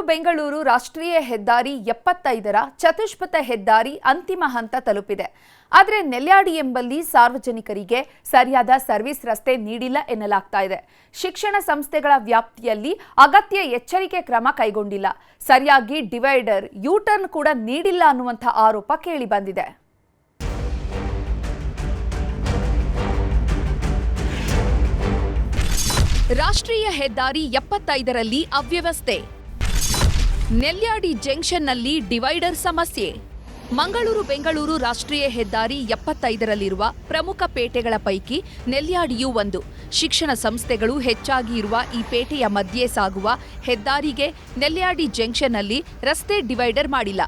ಬೆಂಗಳೂರು ರಾಷ್ಟ್ರೀಯ ಹೆದ್ದಾರಿ 75ರ ಚತುಷ್ಪಥ ಹೆದ್ದಾರಿ ಅಂತಿಮ ಹಂತ ತಲುಪಿದೆ. ಆದರೆ ನೆಲ್ಯಾಡಿ ಎಂಬಲ್ಲಿ ಸಾರ್ವಜನಿಕರಿಗೆ ಸರಿಯಾದ ಸರ್ವಿಸ್ ರಸ್ತೆ ನೀಡಿಲ್ಲ ಎನ್ನಲಾಗ್ತಾ ಇದೆ. ಶಿಕ್ಷಣ ಸಂಸ್ಥೆಗಳ ವ್ಯಾಪ್ತಿಯಲ್ಲಿ ಅಗತ್ಯ ಎಚ್ಚರಿಕೆ ಕ್ರಮ ಕೈಗೊಂಡಿಲ್ಲ. ಸರಿಯಾಗಿ ಡಿವೈಡರ್ ಯೂ-ಟರ್ನ್ ಕೂಡ ನೀಡಿಲ್ಲ ಅನ್ನುವಂಥ ಆರೋಪ ಕೇಳಿಬಂದಿದೆ. ರಾಷ್ಟ್ರೀಯ ಹೆದ್ದಾರಿ 75ರಲ್ಲಿ ಅವ್ಯವಸ್ಥೆ. ನೆಲ್ಯಾಡಿ ಜಂಕ್ಷನ್ನಲ್ಲಿ ಡಿವೈಡರ್ ಸಮಸ್ಯೆ. ಮಂಗಳೂರು ಬೆಂಗಳೂರು ರಾಷ್ಟ್ರೀಯ ಹೆದ್ದಾರಿ 75ರಲ್ಲಿರುವ ಪ್ರಮುಖ ಪೇಟೆಗಳ ಪೈಕಿ ನೆಲ್ಯಾಡಿಯೂ ಒಂದು. ಶಿಕ್ಷಣ ಸಂಸ್ಥೆಗಳು ಹೆಚ್ಚಾಗಿ ಇರುವ ಈ ಪೇಟೆಯ ಮಧ್ಯೆ ಸಾಗುವ ಹೆದ್ದಾರಿಗೆ ನೆಲ್ಯಾಡಿ ಜಂಕ್ಷನ್ನಲ್ಲಿ ರಸ್ತೆ ಡಿವೈಡರ್ ಮಾಡಿಲ್ಲ.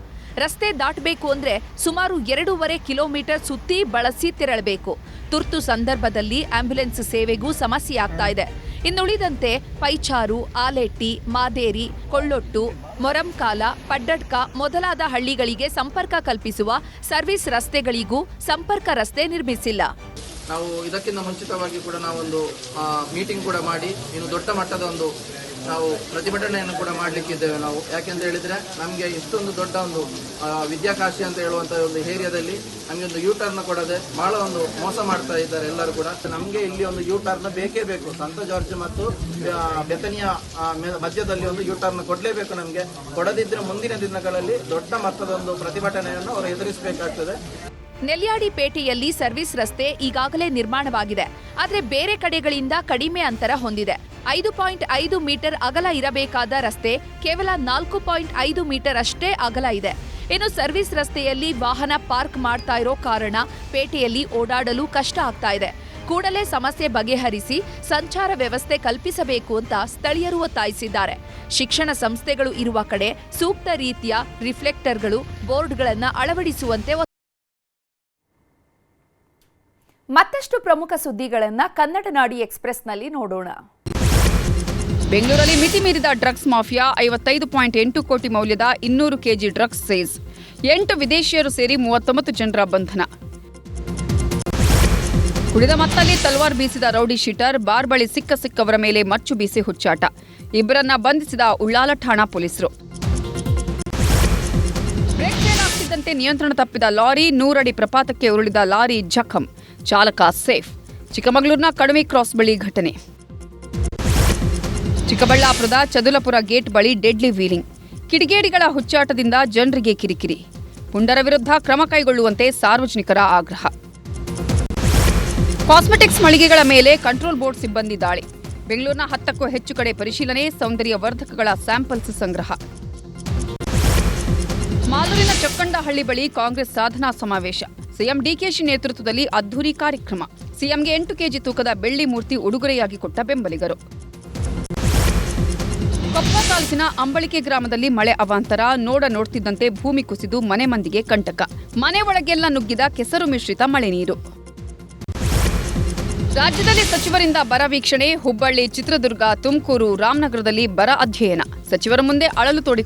ರಸ್ತೆ ದಾಟಬೇಕು ಅಂದ್ರೆ ಸುಮಾರು 2.5 ಕಿಲೋಮೀಟರ್ ಸುತ್ತಿ ಬಳಸಿ ತೆರಳಬೇಕು. ತುರ್ತು ಸಂದರ್ಭದಲ್ಲಿ ಆಂಬ್ಯುಲೆನ್ಸ್ ಸೇವೆಗೂ ಸಮಸ್ಯೆ ಆಗ್ತಾ ಇದೆ. ಇನ್ನುಳಿದಂತೆ ಪೈಚಾರು, ಆಲೆಟ್ಟಿ, ಮಾದೇರಿ, ಕೊಳ್ಳೊಟ್ಟು, ಮೊರಂಕಾಲ, ಪಡ್ಡಡ್ಕ ಮೊದಲಾದ ಹಳ್ಳಿಗಳಿಗೆ ಸಂಪರ್ಕ ಕಲ್ಪಿಸುವ ಸರ್ವಿಸ್ ರಸ್ತೆಗಳಿಗೂ ಸಂಪರ್ಕ ರಸ್ತೆ ನಿರ್ಮಿಸಿಲ್ಲ. ನಾವು ಇದಕ್ಕಿಂತ ಮುಂಚಿತವಾಗಿ ಕೂಡ ನಾವೊಂದು ಮೀಟಿಂಗ್ ಕೂಡ ಮಾಡಿ ಇನ್ನು ದೊಡ್ಡ ಮಟ್ಟದ ಒಂದು ನಾವು ಪ್ರತಿಭಟನೆಯನ್ನು ಕೂಡ ಮಾಡಲಿಕ್ಕಿದ್ದೇವೆ. ನಾವು ಯಾಕೆಂತ ಹೇಳಿದರೆ ನಮಗೆ ಇಷ್ಟೊಂದು ದೊಡ್ಡ ಒಂದು ವಿದ್ಯಾಕಾಶಿ ಅಂತ ಹೇಳುವಂಥ ಒಂದು ಏರಿಯಾದಲ್ಲಿ ನಮಗೆ ಒಂದು ಯೂ-ಟರ್ನ್ ಕೊಡದೆ ಬಹಳ ಒಂದು ಮೋಸ ಮಾಡ್ತಾ ಇದ್ದಾರೆ ಎಲ್ಲರೂ ಕೂಡ. ನಮಗೆ ಇಲ್ಲಿ ಒಂದು ಯೂ-ಟರ್ನ್ ಬೇಕೇ ಬೇಕು. ಸಂತ ಜಾರ್ಜ್ ಮತ್ತು ಬೆತನಿಯ ಮಧ್ಯದಲ್ಲಿ ಒಂದು ಯೂ-ಟರ್ನ್ ಕೊಡಲೇಬೇಕು. ನಮಗೆ ಕೊಡದಿದ್ದರೆ ಮುಂದಿನ ದಿನಗಳಲ್ಲಿ ದೊಡ್ಡ ಮಟ್ಟದ ಒಂದು ಪ್ರತಿಭಟನೆಯನ್ನು ಅವರು ಎದುರಿಸಬೇಕಾಗ್ತದೆ. ನೆಲ್ಯಾಡಿ ಪೇಟೆಯಲ್ಲಿ ಸರ್ವಿಸ್ ರಸ್ತೆ ಈಗಾಗಲೇ ನಿರ್ಮಾಣವಾಗಿದೆ. ಆದರೆ ಬೇರೆ ಕಡೆಗಳಿಂದ ಕಡಿಮೆ ಅಂತರ ಹೊಂದಿದೆ. 5.5 ಮೀಟರ್ ಅಗಲ ಇರಬೇಕಾದ ರಸ್ತೆ ಕೇವಲ 4.5 ಮೀಟರ್ ಅಷ್ಟೇ ಅಗಲ ಇದೆ. ಇನ್ನು ಸರ್ವಿಸ್ ರಸ್ತೆಯಲ್ಲಿ ವಾಹನ ಪಾರ್ಕ್ ಮಾಡ್ತಾ ಇರೋ ಕಾರಣ ಪೇಟೆಯಲ್ಲಿ ಓಡಾಡಲು ಕಷ್ಟ ಆಗ್ತಾ ಇದೆ. ಕೂಡಲೇ ಸಮಸ್ಯೆ ಬಗೆಹರಿಸಿ ಸಂಚಾರ ವ್ಯವಸ್ಥೆ ಕಲ್ಪಿಸಬೇಕು ಅಂತ ಸ್ಥಳೀಯರು ಒತ್ತಾಯಿಸಿದ್ದಾರೆ. ಶಿಕ್ಷಣ ಸಂಸ್ಥೆಗಳು ಇರುವ ಕಡೆ ಸೂಕ್ತ ರೀತಿಯ ರಿಫ್ಲೆಕ್ಟರ್ಗಳು, ಬೋರ್ಡ್ಗಳನ್ನು ಅಳವಡಿಸುವಂತೆ. ಮತ್ತಷ್ಟು ಪ್ರಮುಖ ಸುದ್ದಿಗಳನ್ನು ಕನ್ನಡ ನಾಡಿ ಎಕ್ಸ್‌ಪ್ರೆಸ್‌ನಲ್ಲಿ ನೋಡೋಣ. ಬೆಂಗಳೂರಲ್ಲಿ ಮಿತಿ ಮೀರಿದ ಡ್ರಗ್ಸ್ ಮಾಫಿಯಾ 55.8 ಕೋಟಿ ಮೌಲ್ಯದ 200 ಕೆಜಿ ಡ್ರಗ್ಸ್ ಸೇಜ್. 8 ವಿದೇಶಿಯರು ಸೇರಿ 39 ಜನರ ಬಂಧನ. ಕುಡಿದ ಮತ್ತಲ್ಲಿ ತಲ್ವಾರ್ ಬೀಸಿದ ರೌಡಿ ಶೀಟರ್. ಬಾರ್ ಬಳಿ ಸಿಕ್ಕವರ ಮೇಲೆ ಮಚ್ಚು ಬೀಸಿ ಹುಚ್ಚಾಟ. ಇಬ್ಬರನ್ನ ಬಂಧಿಸಿದ ಉಳ್ಳಾಲ ಠಾಣಾ ಪೊಲೀಸರು. ಬ್ರೇಕ್ ಫೇಲ್ ಆಗ್ತಿದ್ದಂತೆ ನಿಯಂತ್ರಣ ತಪ್ಪಿದ ಲಾರಿ. 100 ಅಡಿ ಪ್ರಪಾತಕ್ಕೆ ಉರುಳಿದ ಲಾರಿ ಜಖಂ. ಚಾಲಕ ಸೇಫ್. ಚಿಕ್ಕಮಗಳೂರಿನ ಕಡವಿ ಕ್ರಾಸ್ ಬಳಿ ಘಟನೆ. ಚಿಕ್ಕಬಳ್ಳಾಪುರದ ಚದುಲಪುರ ಗೇಟ್ ಬಳಿ ಡೆಡ್ಲಿ ವೀಲಿಂಗ್. ಕಿಡಿಗೇಡಿಗಳ ಹುಚ್ಚಾಟದಿಂದ ಜನರಿಗೆ ಕಿರಿಕಿರಿ. ಪುಂಡರ ವಿರುದ್ಧ ಕ್ರಮ ಕೈಗೊಳ್ಳುವಂತೆ ಸಾರ್ವಜನಿಕರ ಆಗ್ರಹ. ಕಾಸ್ಮೆಟಿಕ್ಸ್ ಮಳಿಗೆಗಳ ಮೇಲೆ ಕಂಟ್ರೋಲ್ ಬೋರ್ಡ್ ಸಿಬ್ಬಂದಿ ದಾಳಿ. ಬೆಂಗಳೂರಿನ 10ಕ್ಕೂ ಹೆಚ್ಚು ಕಡೆ ಪರಿಶೀಲನೆ. ಸೌಂದರ್ಯ ವರ್ಧಕಗಳ ಸ್ಯಾಂಪಲ್ಸ್ ಸಂಗ್ರಹ. ಮಾಲೂರಿನ ಚೊಕ್ಕಂಡಹಳ್ಳಿ ಬಳಿ ಕಾಂಗ್ರೆಸ್ ಸಾಧನಾ ಸಮಾವೇಶ. ಸಿಎಂ ಡಿಕೆಶಿ ನೇತೃತ್ವದಲ್ಲಿ ಅದ್ದೂರಿ ಕಾರ್ಯಕ್ರಮ. ಸಿಎಂಗೆ 8 ಕೆಜಿ ತೂಕದ ಬೆಳ್ಳಿ ಮೂರ್ತಿ ಉಡುಗೊರೆಯಾಗಿ ಕೊಟ್ಟ ಬೆಂಬಲಿಗರು. ಕೊಪ್ಪ ತಾಲೂಕಿನ ಅಂಬಳಿಕೆ ಗ್ರಾಮದಲ್ಲಿ ಮಳೆ ಅವಾಂತರ. ನೋಡ್ತಿದ್ದಂತೆ ಭೂಮಿ ಕುಸಿದು ಮನೆ ಮಂದಿಗೆ ಕಂಟಕ. ಮನೆ ಒಳಗೆಲ್ಲ ನುಗ್ಗಿದ ಕೆಸರು ಮಿಶ್ರಿತ ಮಳೆ ನೀರು. ರಾಜ್ಯದಲ್ಲಿ ಸಚಿವರಿಂದ ಬರ ವೀಕ್ಷಣೆ. ಹುಬ್ಬಳ್ಳಿ, ಚಿತ್ರದುರ್ಗ, ತುಮಕೂರು, ರಾಮನಗರದಲ್ಲಿ ಬರ ಅಧ್ಯಯನ. ಸಚಿವರ ಮುಂದೆ ಅಳಲು ತೋಡಿಕೊಂಡ